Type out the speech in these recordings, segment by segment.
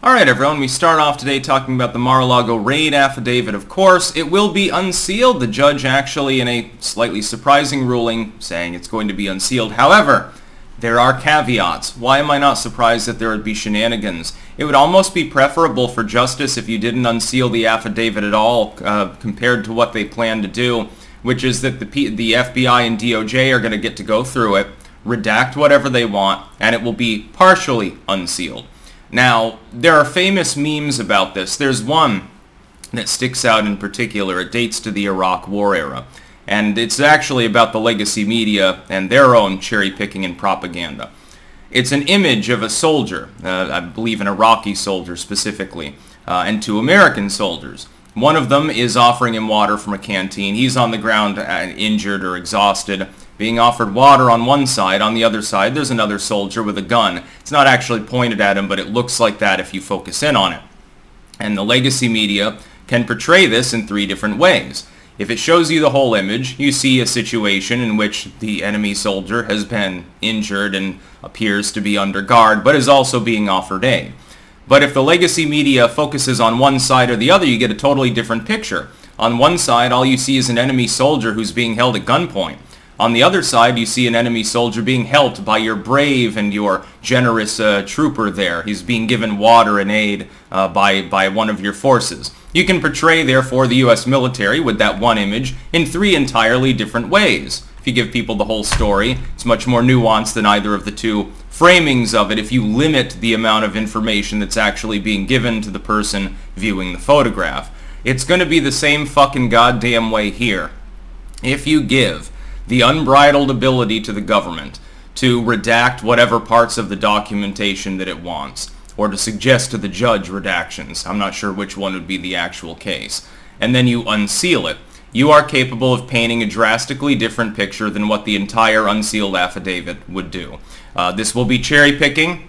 Alright everyone, we start off today talking about the Mar-a-lago raid affidavit. Of course, it will be unsealed. The judge actually, in a slightly surprising ruling, saying it's going to be unsealed. However, there are caveats. Why am I not surprised that there would be shenanigans? It would almost be preferable for justice if you didn't unseal the affidavit at all compared to what they plan to do, which is that the FBI and DOJ are going to get to go through it, redact whatever they want, and it will be partially unsealed. Now, there are famous memes about this. There's one that sticks out in particular. It dates to the Iraq War era. And it's actually about the legacy media and their own cherry-picking and propaganda. It's an image of a soldier, I believe an Iraqi soldier specifically, and two American soldiers. One of them is offering him water from a canteen. He's on the ground injured or exhausted, being offered water on one side. On the other side, there's another soldier with a gun. It's not actually pointed at him, but it looks like that if you focus in on it. And the legacy media can portray this in three different ways. If it shows you the whole image, you see a situation in which the enemy soldier has been injured and appears to be under guard, but is also being offered aid. But if the legacy media focuses on one side or the other, you get a totally different picture. On one side, all you see is an enemy soldier who's being held at gunpoint. On the other side, you see an enemy soldier being helped by your brave and your generous trooper there. He's being given water and aid by one of your forces. You can portray, therefore, the U.S. military with that one image in three entirely different ways. If you give people the whole story, it's much more nuanced than either of the two framings of it if you limit the amount of information that's actually being given to the person viewing the photograph. It's going to be the same fucking goddamn way here. If you give the unbridled ability to the government to redact whatever parts of the documentation that it wants, or to suggest to the judge redactions, I'm not sure which one would be the actual case, and then you unseal it, you are capable of painting a drastically different picture than what the entire unsealed affidavit would do. This will be cherry picking.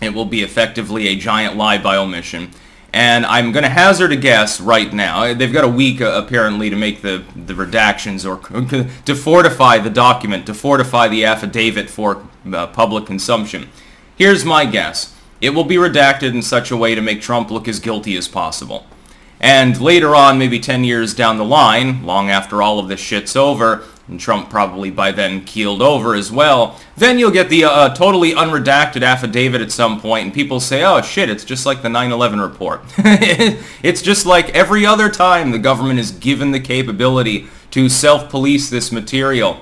It will be effectively a giant lie by omission. And I'm going to hazard a guess right now. They've got a week, apparently, to make the redactions or to fortify the document, to fortify the affidavit for public consumption. Here's my guess. It will be redacted in such a way to make Trump look as guilty as possible. And later on, maybe 10 years down the line, long after all of this shit's over, and Trump probably by then keeled over as well, then you'll get the totally unredacted affidavit at some point, and people say, oh shit, it's just like the 9/11 report. It's just like every other time the government is given the capability to self-police this material.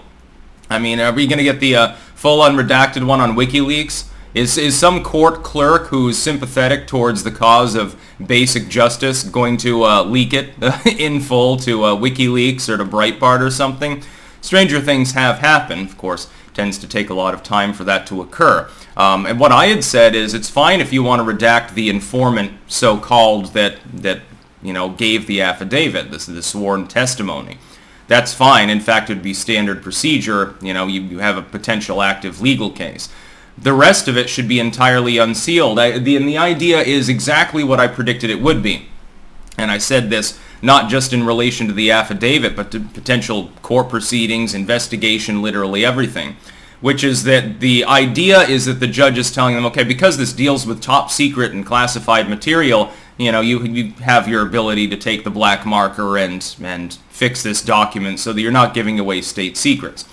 I mean, are we going to get the full unredacted one on WikiLeaks? Is some court clerk who's sympathetic towards the cause of basic justice going to leak it in full to WikiLeaks or to Breitbart or something? Stranger things have happened. Of course, it tends to take a lot of time for that to occur. And what I had said is it's fine if you want to redact the informant, so-called, that you know, gave the affidavit, the sworn testimony. That's fine. In fact, it would be standard procedure. You know, you have a potential active legal case. The rest of it should be entirely unsealed. The idea is exactly what I predicted it would be. And I said this not just in relation to the affidavit, but to potential court proceedings, investigation, literally everything. Which is that the idea is that the judge is telling them, okay, because this deals with top secret and classified material, you know, you have your ability to take the black marker and fix this document so that you're not giving away state secrets.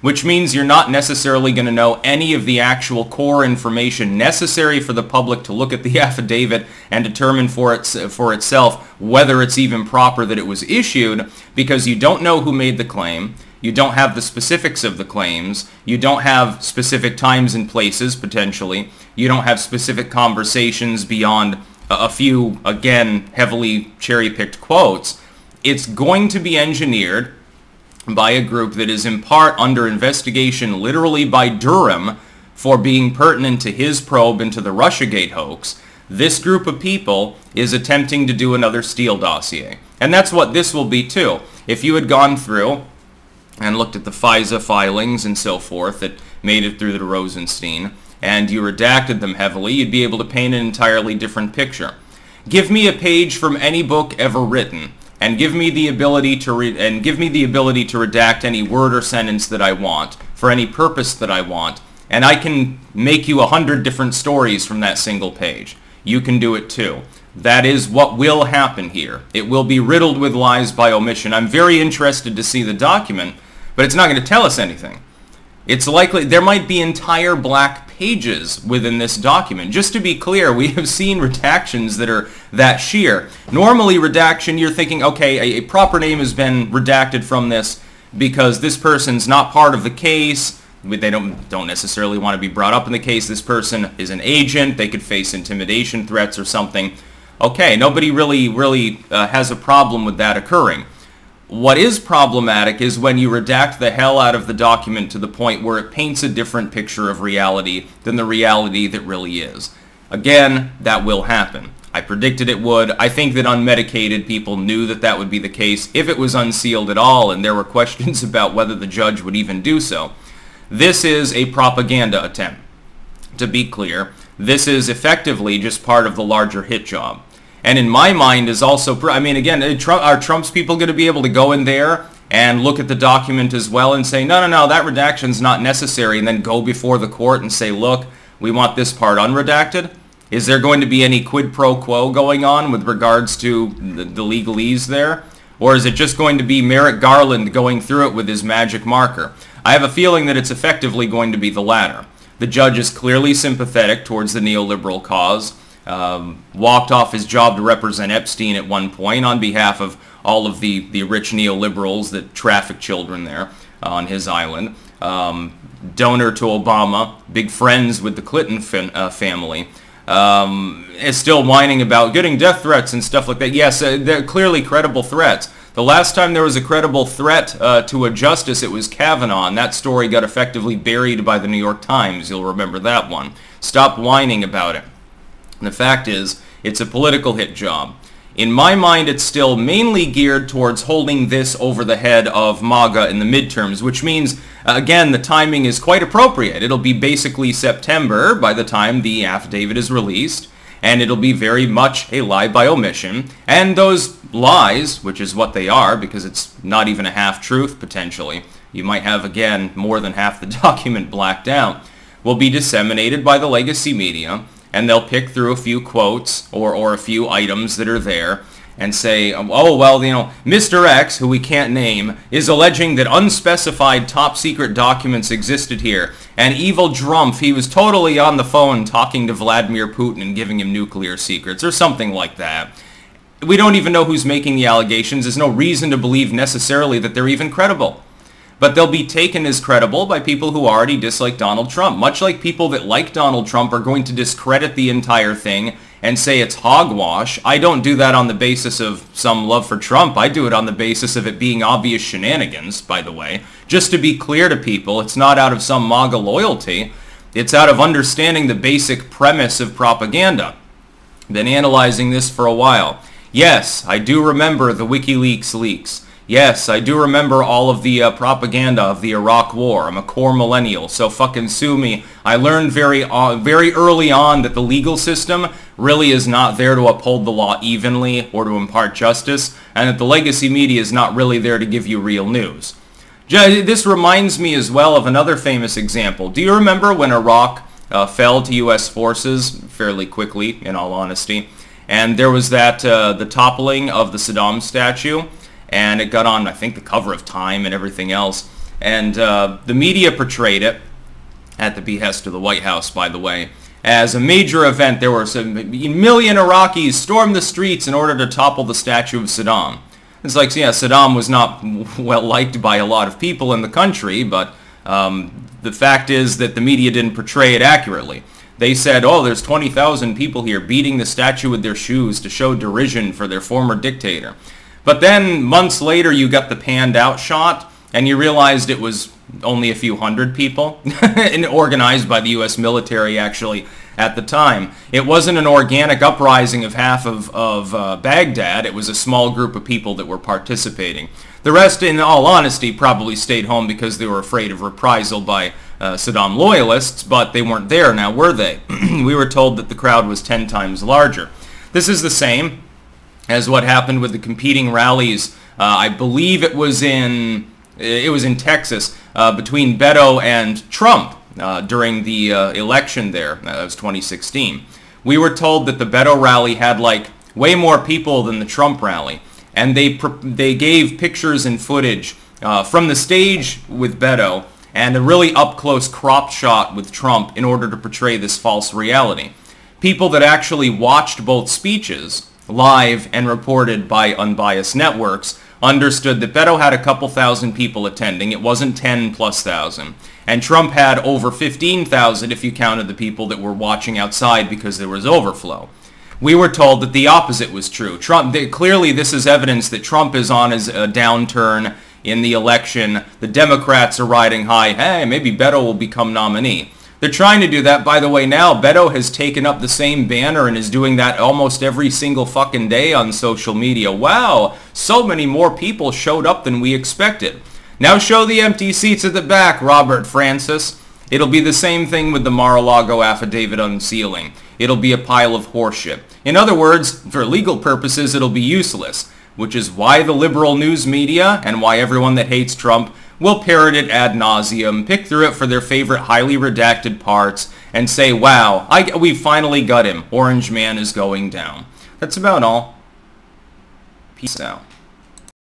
Which means you're not necessarily going to know any of the actual core information necessary for the public to look at the affidavit and determine for itself whether it's even proper that it was issued, because you don't know who made the claim, you don't have the specifics of the claims, you don't have specific times and places, potentially, you don't have specific conversations beyond a few, again, heavily cherry-picked quotes. It's going to be engineered by a group that is in part under investigation literally by Durham for being pertinent to his probe into the Russiagate hoax. This group of people is attempting to do another Steele dossier. And that's what this will be too. If you had gone through and looked at the FISA filings and so forth that made it through the Rosenstein, and you redacted them heavily, you'd be able to paint an entirely different picture. Give me a page from any book ever written, and give me the ability to redact any word or sentence that I want for any purpose that I want, and I can make you 100 different stories from that single page. you can do it too. That is what will happen here. It will be riddled with lies by omission. I'm very interested to see the document, but it's not going to tell us anything. It's likely there might be entire black pages within this document. Just to be clear, we have seen redactions that are that sheer. Normally redaction, you're thinking, okay, a proper name has been redacted from this because this person's not part of the case. They don't necessarily want to be brought up in the case. This person is an agent. They could face intimidation threats or something. Okay, nobody really has a problem with that occurring. What is problematic is when you redact the hell out of the document to the point where it paints a different picture of reality than the reality that really is. Again, that will happen. I predicted it would. I think that unmedicated people knew that that would be the case if it was unsealed at all, and there were questions about whether the judge would even do so. This is a propaganda attempt. To be clear, this is effectively just part of the larger hit job. And in my mind is also, I mean, again, are Trump's people going to be able to go in there and look at the document as well and say, no, that redaction's not necessary, and then go before the court and say, look, we want this part unredacted? Is there going to be any quid pro quo going on with regards to the legalese there? Or is it just going to be Merrick Garland going through it with his magic marker? I have a feeling that it's effectively going to be the latter. The judge is clearly sympathetic towards the neoliberal cause. Walked off his job to represent Epstein at one point on behalf of all of the rich neoliberals that traffic children there on his island. Donor to Obama, big friends with the Clinton family. Is still whining about getting death threats and stuff like that. Yes, they're clearly credible threats. The last time there was a credible threat to a justice, it was Kavanaugh, and that story got effectively buried by the New York Times. You'll remember that one. Stop whining about it. And the fact is, it's a political hit job. In my mind, it's still mainly geared towards holding this over the head of MAGA in the midterms, which means, again, the timing is quite appropriate. It'll be basically September by the time the affidavit is released, and it'll be very much a lie by omission. And those lies, which is what they are, because it's not even a half-truth, potentially, you might have, again, more than half the document blacked out, will be disseminated by the legacy media, and they'll pick through a few quotes or a few items that are there and say, oh, well, Mr. X, who we can't name, is alleging that unspecified top-secret documents existed here. And evil Drumpf, he was totally on the phone talking to Vladimir Putin and giving him nuclear secrets, or something like that. We don't even know who's making the allegations. There's no reason to believe necessarily that they're even credible. But they'll be taken as credible by people who already dislike Donald Trump. Much like people that like Donald Trump are going to discredit the entire thing and say it's hogwash. I don't do that on the basis of some love for Trump. I do it on the basis of it being obvious shenanigans, by the way. Just to be clear to people, it's not out of some MAGA loyalty. It's out of understanding the basic premise of propaganda. Been analyzing this for a while. Yes, I do remember the WikiLeaks leaks. Yes, I do remember all of the propaganda of the Iraq War. I'm a core millennial, so fucking sue me. I learned very early on that the legal system really is not there to uphold the law evenly or to impart justice, and that the legacy media is not really there to give you real news. This reminds me as well of another famous example. Do you remember when Iraq fell to U.S. forces fairly quickly, in all honesty, and there was that the toppling of the Saddam statue? And it got on, I think, the cover of Time and everything else. And the media portrayed it, at the behest of the White House, by the way, as a major event. There were a million Iraqis stormed the streets in order to topple the statue of Saddam. It's like, yeah, Saddam was not well liked by a lot of people in the country, but the fact is that the media didn't portray it accurately. They said, oh, there's 20,000 people here beating the statue with their shoes to show derision for their former dictator. But then, months later, you got the panned-out shot, and you realized it was only a few hundred people, and organized by the U.S. military, actually, at the time. It wasn't an organic uprising of half of Baghdad. It was a small group of people that were participating. The rest, in all honesty, probably stayed home because they were afraid of reprisal by Saddam loyalists, but they weren't there now, were they? We were told that the crowd was 10 times larger. This is the same as what happened with the competing rallies. I believe it was in Texas between Beto and Trump during the election there. That was 2016. We were told that the Beto rally had like way more people than the Trump rally. And they gave pictures and footage from the stage with Beto and a really up-close crop shot with Trump in order to portray this false reality. People that actually watched both speeches live and reported by unbiased networks understood that Beto had a couple thousand people attending. It wasn't 10 plus thousand. And Trump had over 15,000 if you counted the people that were watching outside because there was overflow. We were told that the opposite was true. Clearly this is evidence that Trump is on his downturn in the election. The Democrats are riding high. Hey, maybe Beto will become nominee. They're trying to do that, by the way, now. Beto has taken up the same banner and is doing that almost every single fucking day on social media. Wow, so many more people showed up than we expected. Now show the empty seats at the back, Robert Francis. It'll be the same thing with the Mar-a-Lago affidavit unsealing. It'll be a pile of horseshit. In other words, for legal purposes, it'll be useless, which is why the liberal news media and why everyone that hates Trump will parrot it ad nauseum, pick through it for their favorite highly redacted parts, and say, wow, we finally got him. Orange Man is going down. That's about all. Peace out.